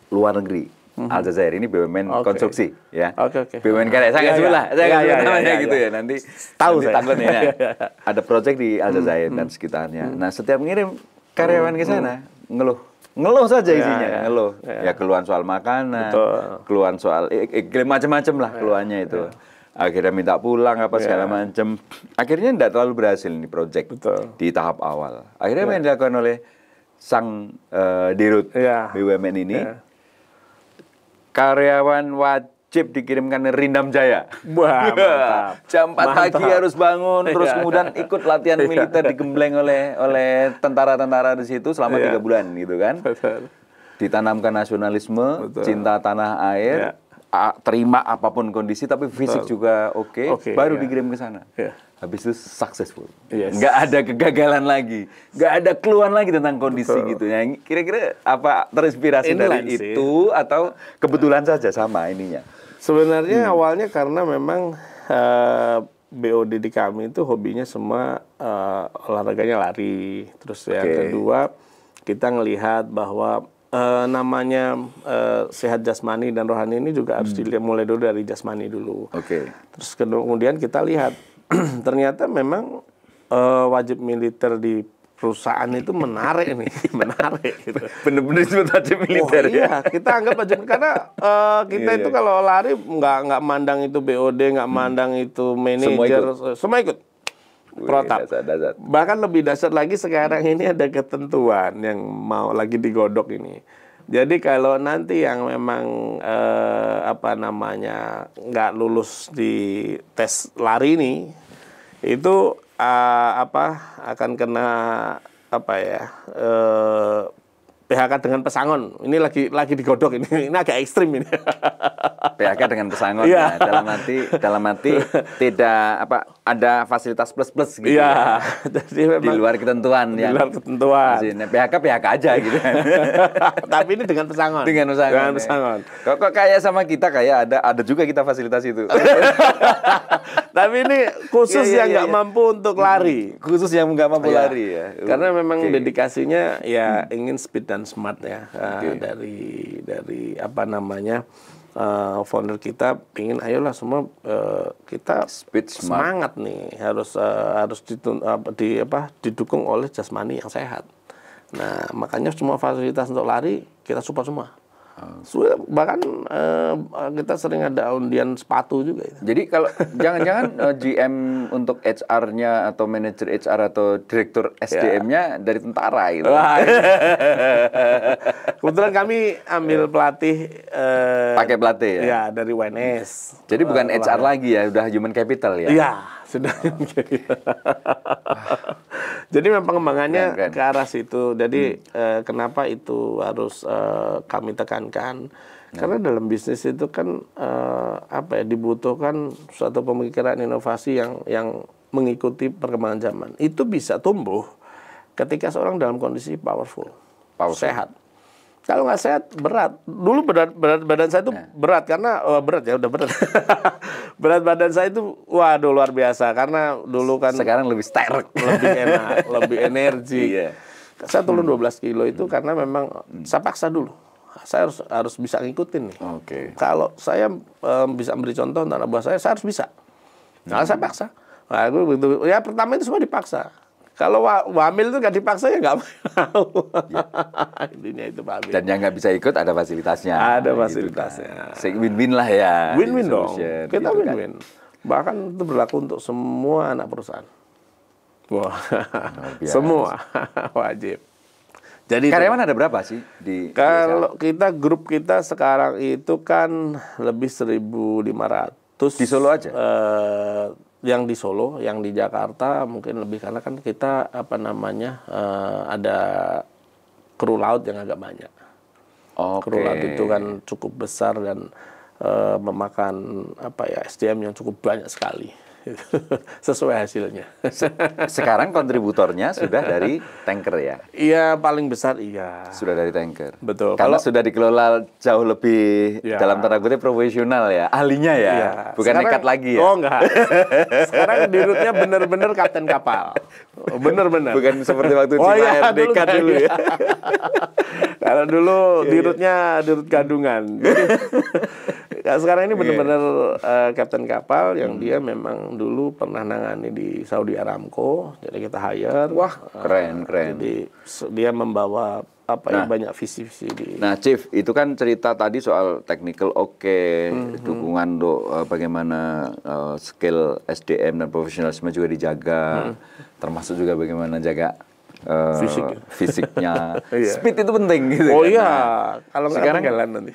luar negeri. Aljazair ini BUMN konstruksi ya. BUMN karya saya nggak sebut lah, saya nggak sebut namanya gitu ya. Nanti takut ya. Ada project di Aljazair dan sekitarnya. Nah setiap ngirim karyawan ke sana ngeluh saja isinya, ngeluh. Ya keluhan soal makanan, keluhan soal iklim macam-macam lah keluhannya itu. Akhirnya minta pulang apa segala macam. Akhirnya tidak terlalu berhasil nih project di tahap awal. Akhirnya apa yang dilakukan oleh sang dirut BUMN ini? Karyawan wajib dikirimkan Rindam Jaya. Wah, mantap. Jam 4 pagi harus bangun, terus kemudian ikut latihan militer digembleng oleh tentara-tentara di situ selama 3 bulan gitu kan. Ditanamkan nasionalisme, cinta tanah air, terima apapun kondisi, tapi fisik juga oke, baru dikirim ke sana. Habis itu successful. Nggak ada kegagalan lagi. Nggak ada keluhan lagi tentang kondisi gitu. Ya, kira-kira apa terinspirasi dari itu atau kebetulan saja sama ininya? Sebenarnya awalnya karena memang BOD di kami itu hobinya semua olahraganya lari. Terus yang kedua kita ngelihat bahwa namanya sehat jasmani dan rohani ini juga harus dilihat mulai dulu dari jasmani dulu. Terus kemudian kita lihat ternyata memang wajib militer di perusahaan itu menarik nih, menarik gitu. Bener-bener disebut wajib militer ya. Kita anggap wajib karena kita itu kalau lari nggak mandang itu BOD, nggak mandang itu manajer, semua ikut. Protap. Bahkan lebih dasar lagi sekarang ini ada ketentuan yang mau lagi digodok ini. Jadi kalau nanti yang memang nggak lulus di tes lari ini, itu akan kena PHK dengan pesangon. Ini lagi digodok ini agak ekstrim ini. PHK dengan pesangon ya. Dalam arti tidak ada fasilitas plus gitu. Ya. Jadi memang di luar ketentuan di luar ketentuan. PHK aja gitu kan. Tapi ini dengan pesangon. Dengan pesangon. Kok kayak sama kita kayak ada juga kita fasilitas itu. Tapi ini khusus yang nggak mampu untuk lari. Khusus yang nggak mampu lari ya. Karena memang dedikasinya ya ingin speed dan smart ya. Dari founder kita ingin ayolah semua kita speed semangat nih harus didukung oleh jasmani yang sehat. Nah makanya semua fasilitas untuk lari kita support semua. Bahkan kita sering ada undian sepatu juga. Jadi kalau jangan-jangan GM untuk HR-nya atau manajer HR atau direktur SDM-nya dari tentara gitu. Kebetulan kami ambil pelatih Pakai pelatih ya? ya dari WNS. Jadi bukan HR lagi ya, udah human capital ya? Iya, sudah. Jadi memang pengembangannya Keren. ke arah situ. Jadi kenapa itu harus kami tekankan? Karena dalam bisnis itu kan apa ya, dibutuhkan suatu pemikiran inovasi yang mengikuti perkembangan zaman. Itu bisa tumbuh ketika seorang dalam kondisi powerful. Sehat. Kalau nggak sehat berat. Dulu berat badan saya itu berat karena berat ya udah berat. Berat badan saya itu waduh luar biasa karena dulu kan Sekarang lebih sterk, lebih enak, lebih energi. Iya. Saya turun 12 kilo itu karena memang saya paksa dulu. Saya harus bisa ngikutin nih. Oke. Kalau saya bisa beri contoh untuk anak buah saya harus bisa. Nah, saya paksa. Nah, begitu. Ya pertama itu semua dipaksa. Kalau wamil itu nggak dipaksa ya nggak mau. Intinya itu Pak Amin. Dan yang nggak bisa ikut ada fasilitasnya. Ada gitu fasilitasnya. kan. Win-win lah ya. Win-win dong. Solution, Kita gitu kan. win-win. Bahkan itu berlaku untuk semua anak perusahaan. Wah, biasa. semua wajib. Jadi Karyawan ada berapa sih di kalau grup kita sekarang itu kan lebih 1.500 Di Solo aja? Yang di Solo, yang di Jakarta mungkin lebih karena kan kita ada kru laut yang agak banyak. Kru laut itu kan cukup besar dan memakan SDM yang cukup banyak sekali. Sesuai hasilnya. Sekarang kontributornya sudah dari tanker ya? Iya, paling besar iya. Sudah dari tanker. Betul. Karena sudah dikelola jauh lebih Ya. dalam tanda kutip profesional ya, ahlinya ya, Iya. bukan Sekarang- nekat lagi ya. Oh enggak. Sekarang dirutnya bener-bener kapten kapal. Bener-bener. Bukan seperti waktu di iya, RDK kan, dulu iya. ya. Kalau dulu dirutnya dirut gadungan. Jadi, sekarang ini bener-bener kapten kapal yang dia memang dulu pernah nangani di Saudi Aramco. Jadi kita hire. Wah, keren. Jadi dia membawa banyak visi-visi di. Nah, Chief, itu kan cerita tadi soal technical dukungan untuk bagaimana skill SDM dan profesionalisme juga dijaga, termasuk juga bagaimana jaga fisiknya. Iya. Speed itu penting gitu. Oh kan. iya, Nah, kalau nggak sekarang ketinggalan nanti.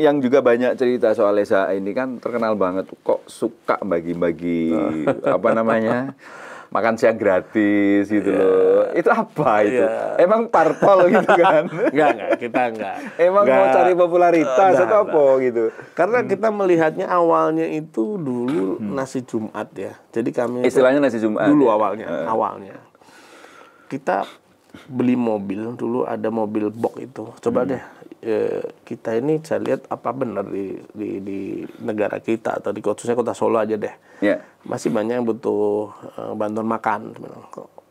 yang juga banyak cerita soal SHA ini kan terkenal banget kok suka bagi-bagi makan siang gratis gitu loh. Itu apa itu? Emang parpol gitu kan? Enggak, kita enggak. Emang mau cari popularitas atau apa gitu? Karena kita melihatnya awalnya itu dulu nasi Jumat ya. Jadi kami Istilahnya nasi Jumat. dulu ya? awalnya. Kita beli mobil dulu, ada mobil box itu. Coba deh kita ini saya lihat apa benar di negara kita atau khususnya kota Solo aja deh. Ya. Masih banyak yang butuh bantuan makan.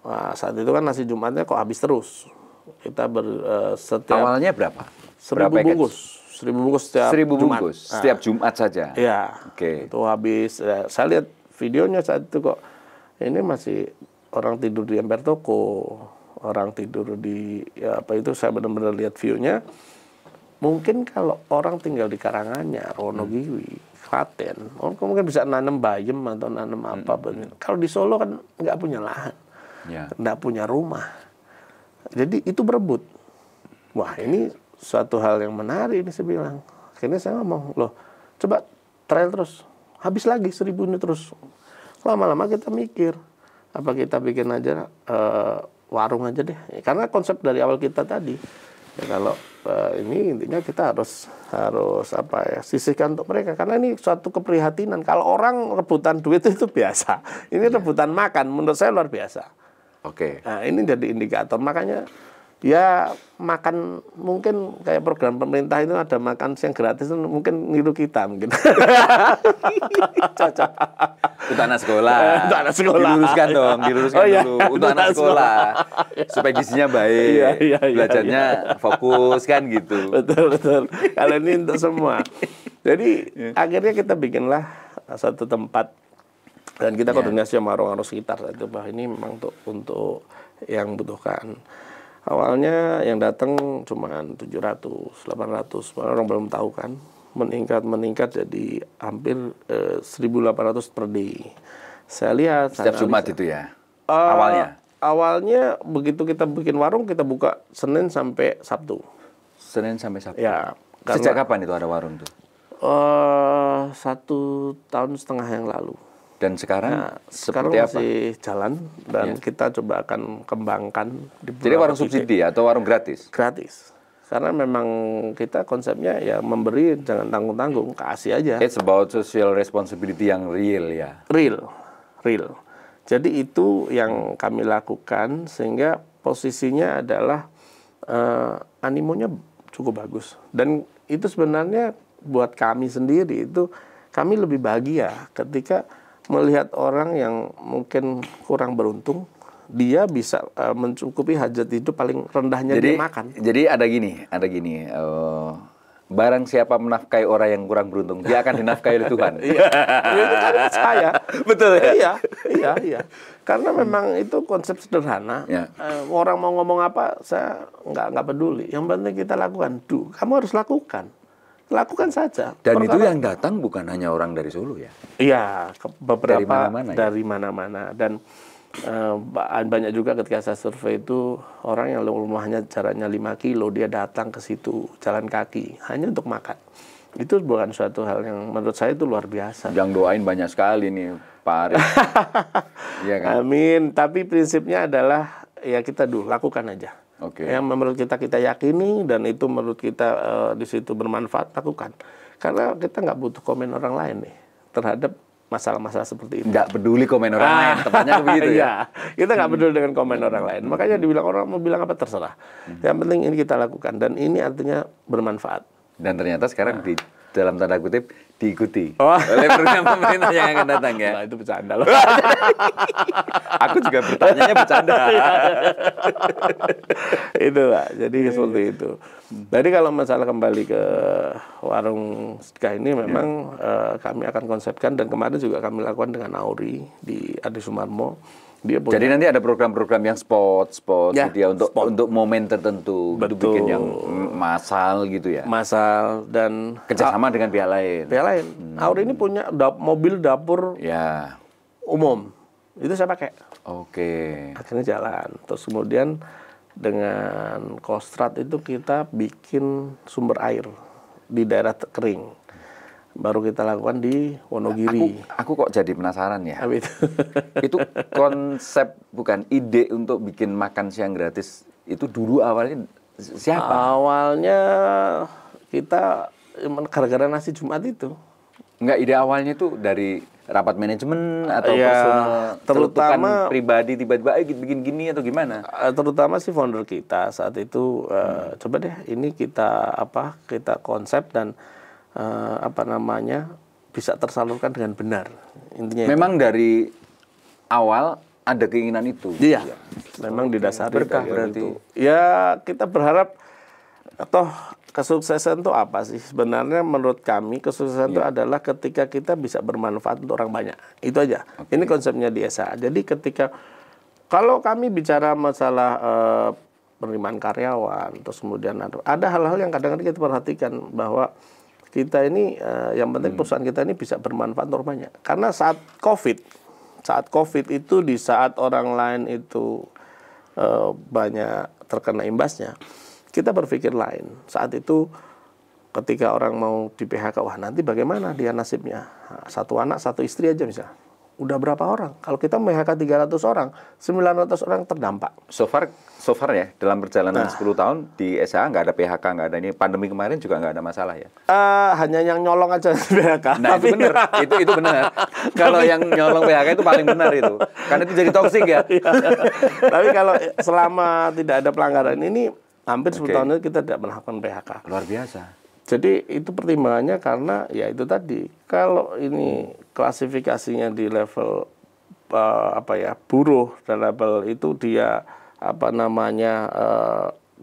Nah, saat itu kan nasi Jumatnya kok habis terus. Kita setiap Awalnya berapa? 1.000 bungkus. 1.000 bungkus setiap 1.000 Jumat. bungkus setiap Jumat saja. Iya. Oke. Itu habis. Saya lihat videonya saat itu kok ini masih orang tidur di emper toko, orang tidur di saya benar-benar lihat view-nya. Mungkin kalau orang tinggal di Karanganyar, Wonogiri, Klaten, mungkin bisa nanam bayam atau nanam apa. Kalau di Solo kan nggak punya lahan, nggak punya rumah. Jadi itu berebut. Wah, ini suatu hal yang menarik ini saya bilang. Akhirnya saya ngomong, loh coba trial terus. Habis lagi 1.000 ini terus. Lama-lama kita mikir, apa kita bikin aja warung aja deh. Karena konsep dari awal kita tadi, ya kalau ini intinya kita harus sisihkan untuk mereka. Karena ini suatu keprihatinan. Kalau orang rebutan duit itu biasa. Ini rebutan makan, menurut saya luar biasa. Oke. Nah, ini jadi indikator. Makanya ya makan mungkin kayak program pemerintah itu ada makan siang gratis, mungkin niru kita mungkin. Cocok. Untuk anak sekolah. Untuk anak sekolah. Diluruskan dong, diluruskan iya. dulu. Untuk anak sekolah. Supaya gizinya baik. Iya. Belajarnya fokus kan gitu. Betul. Kalau ini untuk semua. Jadi akhirnya kita bikinlah satu tempat dan kita koordinasi sama orang-orang sekitar itu bahwa ini memang untuk yang butuhkan. Awalnya yang datang cuma 700, 800, orang belum tahu kan. Meningkat jadi hampir 1.800 per day. Saya lihat Setiap Jumat itu ya? Awalnya? Awalnya begitu kita bikin warung, kita buka Senin sampai Sabtu. Senin sampai Sabtu. Ya. Sejak kapan itu ada warung tuh? 1,5 tahun yang lalu. Dan sekarang Nah, sekarang seperti masih apa? jalan dan kita coba akan kembangkan di Jadi warung subsidi atau warung gratis? gratis. Karena memang kita konsepnya ya memberi jangan tanggung-tanggung, kasih aja. It's about social responsibility yang real ya. Real. Jadi itu yang kami lakukan sehingga posisinya adalah animonya cukup bagus. Dan itu sebenarnya buat kami sendiri itu kami lebih bahagia ketika melihat orang yang mungkin kurang beruntung, dia bisa mencukupi hajat hidup paling rendahnya dia makan. Jadi ada gini, barang siapa menafkahi orang yang kurang beruntung, dia akan dinafkahi oleh Tuhan. Iya, itu kan saya. Betul ya? Iya. Karena memang itu konsep sederhana. Ya. Orang mau ngomong apa, saya nggak peduli. Yang penting kita lakukan. Kamu harus lakukan. Lakukan saja. Dan itu yang datang bukan hanya orang dari Solo ya? Iya, beberapa dari mana-mana. Dan banyak juga ketika saya survei itu orang yang rumahnya jaraknya 5 kilo dia datang ke situ jalan kaki hanya untuk makan. Itu bukan suatu hal yang menurut saya itu luar biasa. Yang doain banyak sekali nih Pak Arief. Iya kan? Amin. Tapi prinsipnya adalah ya kita dulu lakukan aja. Yang menurut kita yakini dan itu menurut kita di situ bermanfaat, lakukan. Karena kita nggak butuh komen orang lain nih terhadap masalah-masalah seperti itu. Nggak peduli komen orang lain, tepatnya begitu ya? Kita nggak peduli dengan komen orang lain. Makanya dibilang orang mau bilang apa terserah. Yang penting ini kita lakukan dan ini artinya bermanfaat. Dan ternyata sekarang di dalam tanda kutip diikuti oleh program pemerintah yang akan datang ya. Nah, itu bercanda loh. Aku juga bertanya bercanda. Itu Pak. Jadi seperti itu. Jadi kalau masalah kembali ke warung Sika ini memang kami akan konsepkan dan kemarin juga kami lakukan dengan Auri di Adi Sumarmo. Jadi nanti ada program-program yang spot ya, gitu ya untuk momen tertentu. Betul. Gitu, bikin yang massal gitu ya. Massal dan kerjasama dengan pihak lain. Auri ini punya mobil dapur ya umum. Itu saya pakai. Akhirnya jalan. Terus kemudian dengan Kostrad itu kita bikin sumber air di daerah kering. Baru kita lakukan di Wonogiri. Aku kok jadi penasaran ya. Itu konsep bukan ide untuk bikin makan siang gratis itu dulu awalnya siapa? Awalnya kita gara-gara nasi Jumat itu. Enggak, ide awalnya itu dari rapat manajemen atau terutama pribadi tiba-tiba bikin gini atau gimana? Terutama si founder kita saat itu coba deh ini kita konsep dan bisa tersalurkan dengan benar. Intinya memang itu. Dari awal ada keinginan itu. Iya. Memang didasari berkah berarti. Itu. Ya, kita berharap atau kesuksesan itu apa sih? Sebenarnya menurut kami kesuksesan itu adalah ketika kita bisa bermanfaat untuk orang banyak. Itu aja. Ini konsepnya di SA. Jadi ketika kalau kami bicara masalah penerimaan karyawan, terus kemudian ada hal-hal yang kadang-kadang kita perhatikan bahwa kita ini yang penting perusahaan kita ini bisa bermanfaat untuk banyak. Karena saat COVID itu di saat orang lain itu banyak terkena imbasnya, kita berpikir lain. Saat itu ketika orang mau di PHK, wah nanti bagaimana dia nasibnya? Satu anak, satu istri aja misalnya. Udah berapa orang? Kalau kita PHK 300 orang, 900 orang terdampak. So far ya, dalam perjalanan 10 tahun di SA nggak ada PHK, nggak ada ini. Pandemi kemarin juga nggak ada masalah ya? Hanya yang nyolong aja PHK. Nah, itu benar. itu benar. Kalau yang nyolong PHK itu paling benar itu. Karena itu jadi toksik ya. Tapi kalau selama tidak ada pelanggaran ini, hampir 10 tahun itu kita tidak melakukan PHK. Luar biasa. Jadi itu pertimbangannya karena ya itu tadi. Kalau ini klasifikasinya di level buruh dan level itu dia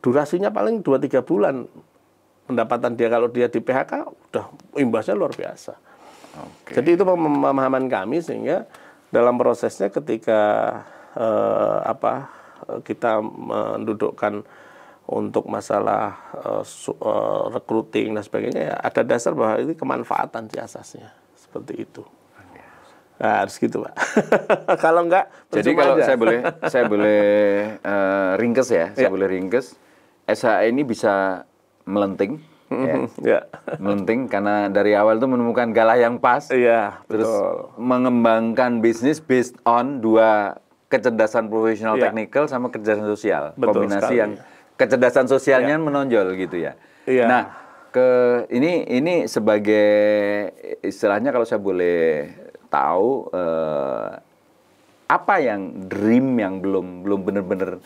durasinya paling 2-3 bulan pendapatan dia. Kalau dia di PHK udah imbasnya luar biasa. Jadi itu pemahaman kami sehingga dalam prosesnya ketika kita mendudukkan untuk masalah recruiting dan sebagainya, ya ada dasar bahwa ini kemanfaatan di asasnya seperti itu. Nah, harus gitu Pak. Kalau enggak, jadi kalau aja. saya boleh ringkes ya, saya boleh ringkes. SHA ini bisa melenting. Ya. Melenting karena dari awal itu menemukan galah yang pas. Iya, Terus betul. mengembangkan bisnis based on dua kecerdasan profesional Iya. teknikal sama kecerdasan sosial. Betul Kombinasi sekali. yang kecerdasan sosialnya menonjol gitu ya. Iya. Nah, ini sebagai istilahnya kalau saya boleh tahu apa yang dream yang belum benar-benar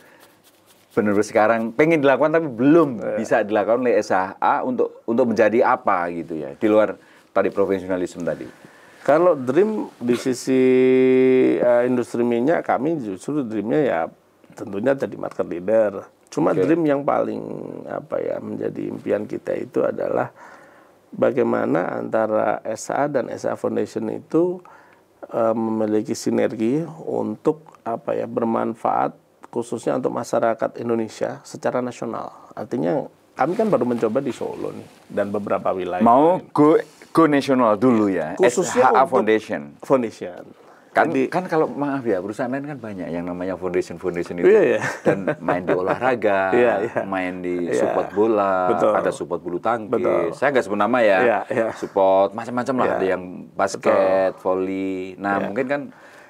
sekarang pengen dilakukan tapi belum bisa dilakukan oleh SHA untuk menjadi apa gitu ya di luar tadi profesionalisme tadi. Kalau dream di sisi industri minyak, kami justru dreamnya ya tentunya jadi market leader. Cuma dream yang paling menjadi impian kita itu adalah bagaimana antara SHA dan SHA Foundation itu memiliki sinergi untuk bermanfaat khususnya untuk masyarakat Indonesia secara nasional. Artinya kami kan baru mencoba di Solo nih dan beberapa wilayah. Mau go nasional dulu ya. Khususnya SHA untuk Foundation. Kan kalau maaf ya perusahaan lain kan banyak yang namanya foundation itu. Iya. Dan main di olahraga, main di support bola, Betul. ada support bulu tangkis. Betul. Saya nggak sebut nama ya. Iya. Support macam-macam lah, ada yang basket, volley. Nah, mungkin kan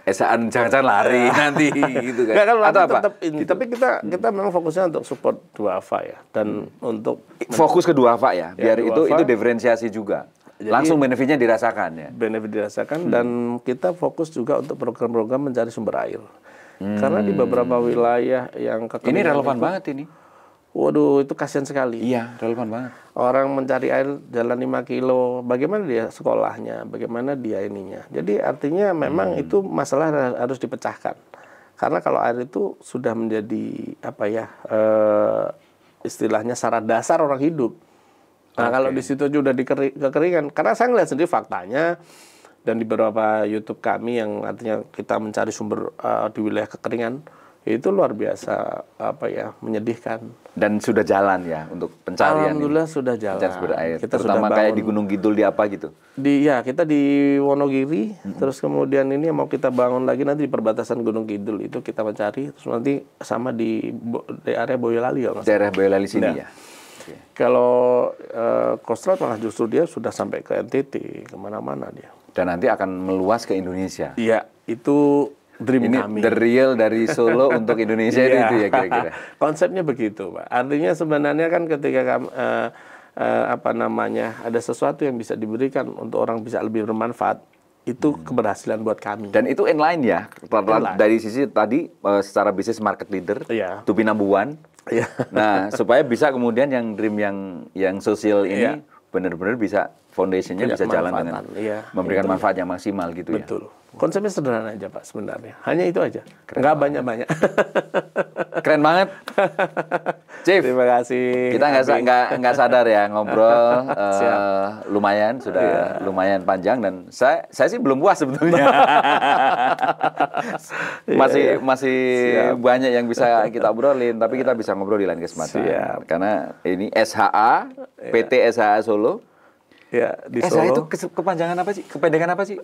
SHA jangan-jangan lari nanti gitu kan. Kalau atau apa? tetap ini. Gitu. Tapi kita memang fokusnya untuk support duafa ya dan untuk fokus ke duafa ya, biar duafa. itu diferensiasi juga. Jadi, langsung benefitnya dirasakan ya. Benefit dirasakan dan kita fokus juga untuk program-program mencari sumber air. Karena di beberapa wilayah yang kekeringan Ini relevan itu, banget ini. Waduh, itu kasihan sekali. Iya, relevan banget. Orang mencari air jalan 5 kilo, bagaimana dia sekolahnya, bagaimana dia ininya. Jadi artinya memang itu masalah harus dipecahkan. Karena kalau air itu sudah menjadi istilahnya syarat dasar orang hidup. Nah, kalau di situ sudah kekeringan, karena saya ngeliat sendiri faktanya dan di beberapa YouTube kami yang artinya kita mencari sumber di wilayah kekeringan itu luar biasa menyedihkan. Dan sudah jalan ya untuk pencarian. Alhamdulillah sudah jalan. Pencarian sumber air. Kita terutama sudah kayak di Gunung Kidul di apa gitu. Kita di Wonogiri, terus kemudian ini mau kita bangun lagi nanti di perbatasan Gunung Kidul itu kita mencari, terus nanti sama di area Boyolali ya Mas. Daerah Boyolali sini ya. Okay. Kalau Kostrad malah justru dia sudah sampai ke NTT, kemana-mana dia. Dan nanti akan meluas ke Indonesia. Iya, itu dream ini kami. The real dari Solo untuk Indonesia itu ya kira-kira. Konsepnya begitu, Pak. Artinya sebenarnya kan ketika ada sesuatu yang bisa diberikan untuk orang bisa lebih bermanfaat, itu keberhasilan buat kami. Dan itu inline ya, dari sisi tadi secara bisnis market leader, to be number one. Iya. Nah, supaya bisa kemudian yang dream yang sosial ini benar-benar bisa foundationnya bisa jalan dengan memberikan manfaat yang maksimal gitu ya. Betul. Konsepnya sederhana aja Pak sebenarnya. Hanya itu aja. Nggak banyak-banyak. Keren banget. Chief. Terima kasih. Kita nggak sadar ya ngobrol lumayan sudah lumayan panjang dan saya sih belum puas sebetulnya. masih banyak yang bisa kita obrolin tapi kita bisa ngobrol di lain kesempatan. Karena ini SHA PT SHA Solo. Ya, di SHA Solo. itu kepanjangan apa sih? Kependekan apa sih?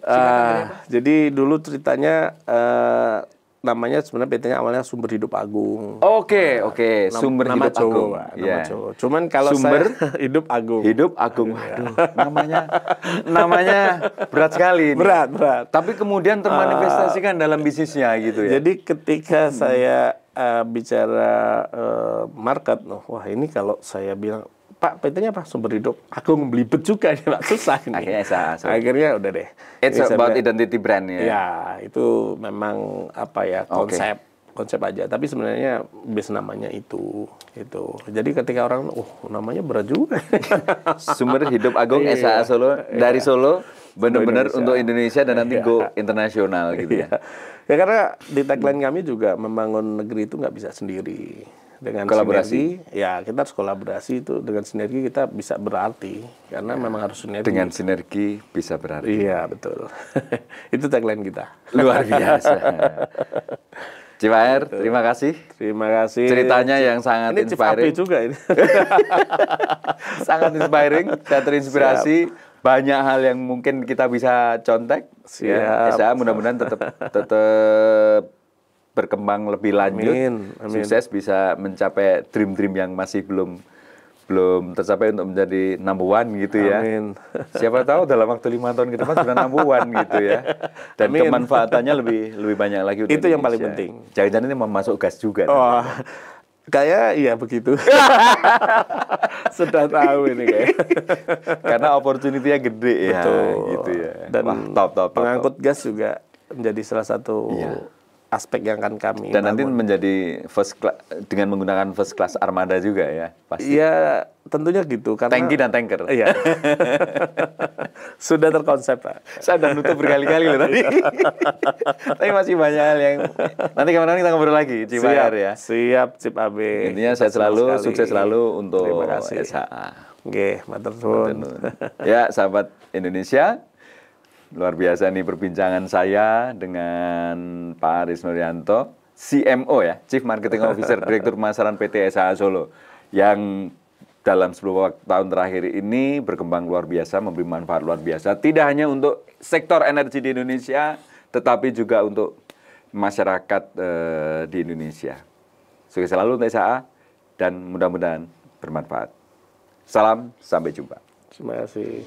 Jadi dulu ceritanya namanya sebenarnya PT-nya awalnya Sumber Hidup Agung. Oke. Sumber nama Hidup Jawa, Agung. Nama Jawa. Cuman kalau Sumber saya Hidup Agung. Hidup Agung. Waduh, namanya berat sekali. Berat. Tapi kemudian termanifestasikan dalam bisnisnya gitu ya. Jadi ketika saya bicara market, wah ini kalau saya bilang Pak, PT-nya apa? Sumber Hidup Agung, belibet juga nih Pak, susah ini. Akhirnya udah deh. It's about identity brand ya. Ya, itu memang konsep aja. Tapi sebenarnya base namanya itu. Jadi ketika orang, namanya berat juga. Sumber Hidup Agung SHA Solo dari Solo benar-benar untuk Indonesia dan nanti go internasional gitu ya. Ya karena di tagline kami juga membangun negeri itu nggak bisa sendiri. Dengan kolaborasi, sinergi, ya kita harus kolaborasi itu dengan sinergi kita bisa berarti karena memang harus sinergi. Dengan sinergi bisa berarti. Iya betul. Itu tagline kita. Luar biasa. Cipaer, terima kasih. Terima kasih. Ceritanya yang sangat inspiring. Ini juga ini. Sangat inspiring, saya terinspirasi. Banyak hal yang mungkin kita bisa contek. Siap. SHA mudah-mudahan tetap berkembang lebih lanjut, Amin. sukses bisa mencapai dream-dream yang masih belum belum tercapai untuk menjadi number one gitu ya. Amin. Siapa tahu dalam waktu 5 tahun ke depan sudah number one gitu ya. Dan Amin. kemanfaatannya lebih banyak lagi untuk Itu yang paling Indonesia. penting. Jangan-jangan ini mau masuk gas juga. Oh, kayak iya begitu. Sudah tahu ini kayak. Karena opportunity-nya gede ya. Betul. Gitu ya. Dan wah, top. pengangkut gas juga menjadi salah satu Iya. aspek yang akan kami Dan nanti bangun. menjadi dengan menggunakan first class armada juga ya, pasti. Iya, tentunya gitu karena Tangki dan tanker. Iya. Sudah terkonsep, Pak. Saya udah nutup berkali-kali loh tadi. Tapi masih banyak hal yang nanti kemana-mana kita ngobrol lagi, Cibayar ya. Siap, Cip AB. Intinya Kita saya selalu senang sekali. sukses selalu untuk Terima kasih. SHA. Nggih, matur nuwun. Ya, sahabat Indonesia, luar biasa nih perbincangan saya dengan Pak Aris Nuryanto, CMO ya, Chief Marketing Officer, Direktur Pemasaran PT SHA Solo, yang dalam 10 tahun terakhir ini berkembang luar biasa, memberi manfaat luar biasa, tidak hanya untuk sektor energi di Indonesia, tetapi juga untuk masyarakat di Indonesia. Sukses selalu untuk SHA, dan mudah-mudahan bermanfaat. Salam, sampai jumpa. Terima kasih.